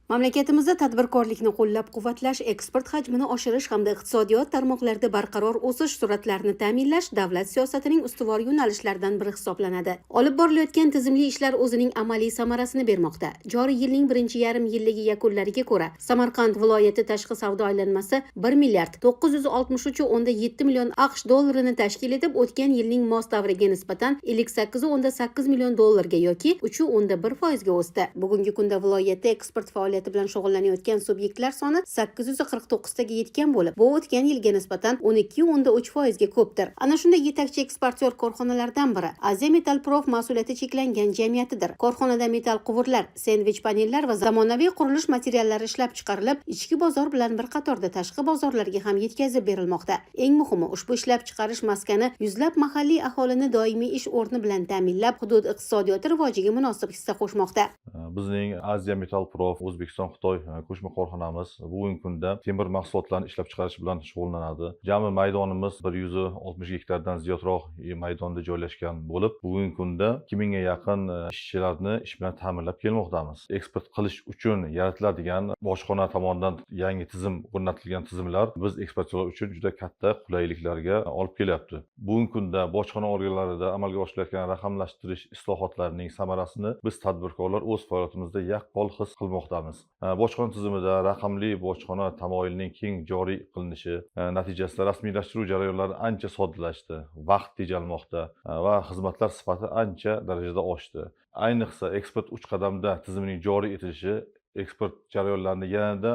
Mamlakatimizda tadbirkorlikni qo'llab-quvvatlash, eksport hajmini oshirish hamda iqtisodiyot tarmoqlarida barqaror o'sish sur'atlarini ta'minlash davlat siyosatining ustuvor yo'nalishlaridan biri hisoblanadi. Olib borilayotgan tizimli ishlar o'zining amaliy samarasini bermoqda. Joriy yilning birinchi yarim yilligi yakunlariga ko'ra, Samarqand viloyati tashqi savdo aylanmasi 1 milliard 963,7 million AQSh dollarini tashkil etib, o'tgan yilning mos davriga nisbatan 58,8 million dollarga yoki 3,1% ga o'sdi. Bugungi kunda viloyatda eksport faoliyati bilan shug'ullanayotgan subyektlar soni 849 taga yetgan bo'lib, bu o'tgan yilga nisbatan 12,3% ga ko'pdir. Ana shunday yetakchi eksportyor korxonalardan biri Aziya Metal Prof mas'uliyati cheklangan jamiyatidir. Korxonada metal quvurlar, sendvich panellar va zamonaviy qurilish materiallari ishlab chiqarilib, ichki bozor bilan bir qatorda tashqi bozorlarga ham yetkazib berilmoqda. Eng muhimi, ushbu ishlab chiqarish maskani yuzlab mahalliy aholini doimiy ish o'rni bilan ta'minlab, hudud iqtisodiyoti rivojiga munosib hissa qo'shmoqda. Bizning Aziya Metal Prof O'zbekiston-Xitoy qo'shma korxonamiz bugungi kunda temir mahsulotlarini ishlab chiqarish bilan shug'ullanadi. Jami maydonimiz 160 gektardan ziyodroq maydonda joylashgan bo'lib, bugungi kunda 2000 ga yaqin ishchilarni ish bilan ta'minlab kelmoqdamiz. Eksport qilish uchun yaratiladigan bojxona tomonidan yangi tizim o'rnatilgan tizimlar biz eksportyorlar uchun juda katta qulayliklarga olib kelyapti. Bugungi kunda bojxona organlarida amalga oshirilayotgan raqamlashtirish islohotlarining samarasini biz tadbirkorlar o'z faoliyatimizda yaqqol his qilmoqdamiz. Bojxona tizimida raqamli bojxona tamoyilining keng joriy qilinishi natijasida rasmiylashtirish jarayonlari ancha soddalashdi, vaqt tejalmoqda va xizmatlar sifati ancha darajada oshdi. Ayniqsa eksport 3 qadamda tizimining joriy etilishi eksport jarayonlarini yanada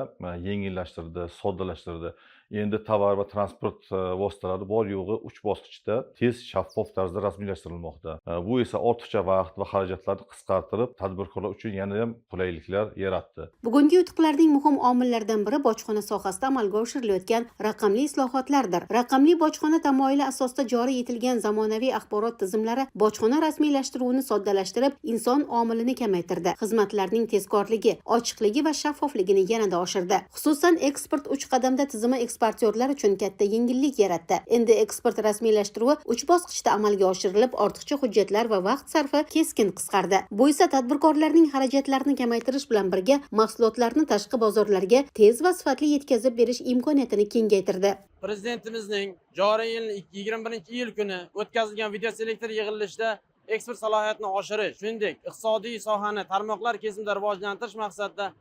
yengillashtirdi, soddalashtirdi. Endi tovar va transport vositalari bor yo'g'i 3 bosqichda tez, shaffof tarzda rasmiylashtirilmoqda. Bu esa ortiqcha vaqt va xarajatlarni qisqartirib, tadbirkorlar uchun yana ham qulayliklar yaratdi. Bugungi yutuqlarning muhim omillaridan biri bojxona sohasida amalga oshirilayotgan raqamli islohotlardir. Raqamli bojxona tamoyili asosida joriy etilgan zamonaviy axborot tizimlari bojxona rasmiylashtiruvini soddalashtirib, inson omilini kamaytirdi. Xizmatlarning tezkorligi, ochiqligi va shaffofligini yanada oshirdi. Xususan, eksport 3 qadamda tizimi eksportyorlar uchun katta yengillik yaratdi. Endi eksport rasmiylashtiruvi 3 bosqichda amalga oshirilib, ortiqcha hujjatlar va vaqt sarfi keskin qisqardi. Bu esa tadbirkorlarning xarajatlarini kamaytirish bilan birga mahsulotlarni tashqi bozorlarga tez va sifatli yetkazib berish imkoniyatini kengaytirdi. Prezidentimizning joriy yilning 21-iyul kuni o'tkazilgan videoselektor yig'ilishida eksport salohiyatini oshirish, shuningdek iqtisodiy sohani tarmoqlar kesimida rivojlantirish maqsadida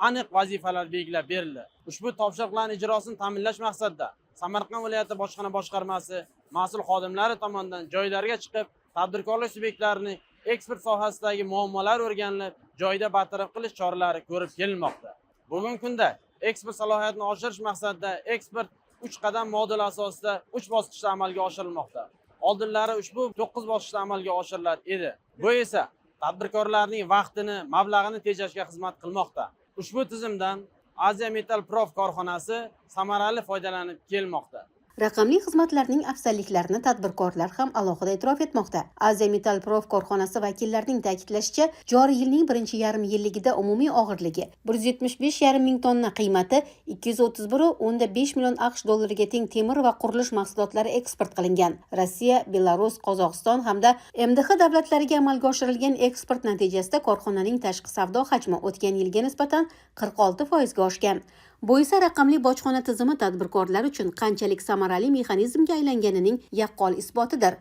aniq vazifalar belgilab berildi. Ushbu topshiriqlarning ijrosini ta'minlash maqsadida Samarqand viloyati bojxona boshqarmasi mas'ul xodimlari tomonidan joylarga chiqib, tadbirkorlik subyektlarining eksport sohasidagi muammolar o'rganilib, joyda bartaraf qilish choralari ko'rib kelinmoqda. Bugungi kunda eksport salohiyatini oshirish maqsadida eksport 3 qadam modeli asosida 3 bosqichda amalga oshirilmoqda. Oldinlari ushbu 9 bosqichda amalga oshirilar edi. Bu esa tadbirkorlarning vaqtini, mablag'ini tejashga xizmat qilmoqda. Ushbu tizimdan Aziya Metal Prof korxonasi samarali foydalanib kelmoqda. Raqamli xizmatlarning afzalliklarini tadbirkorlar ham alohida e'tirof etmoqda. Aziya Metal Prof korxonasi vakillarining ta'kidlashicha, joriy yilning birinchi yarim yilligida umumiy og'irligi 175,5 ming tonna, qiymati 231,5 million AQSh dollariga teng temir va qurilish mahsulotlari eksport qilingan. Rossiya, Belarus, Qozog'iston hamda MDH davlatlariga amalga oshirilgan eksport natijasida korxonaning tashqi savdo hajmi o'tgan yilga nisbatan 46% ga oshgan. Bu esa raqamli bojxona tizimi tadbirkorlar uchun qanchalik samarali mexanizmga aylanganining yaqqol isbotidir.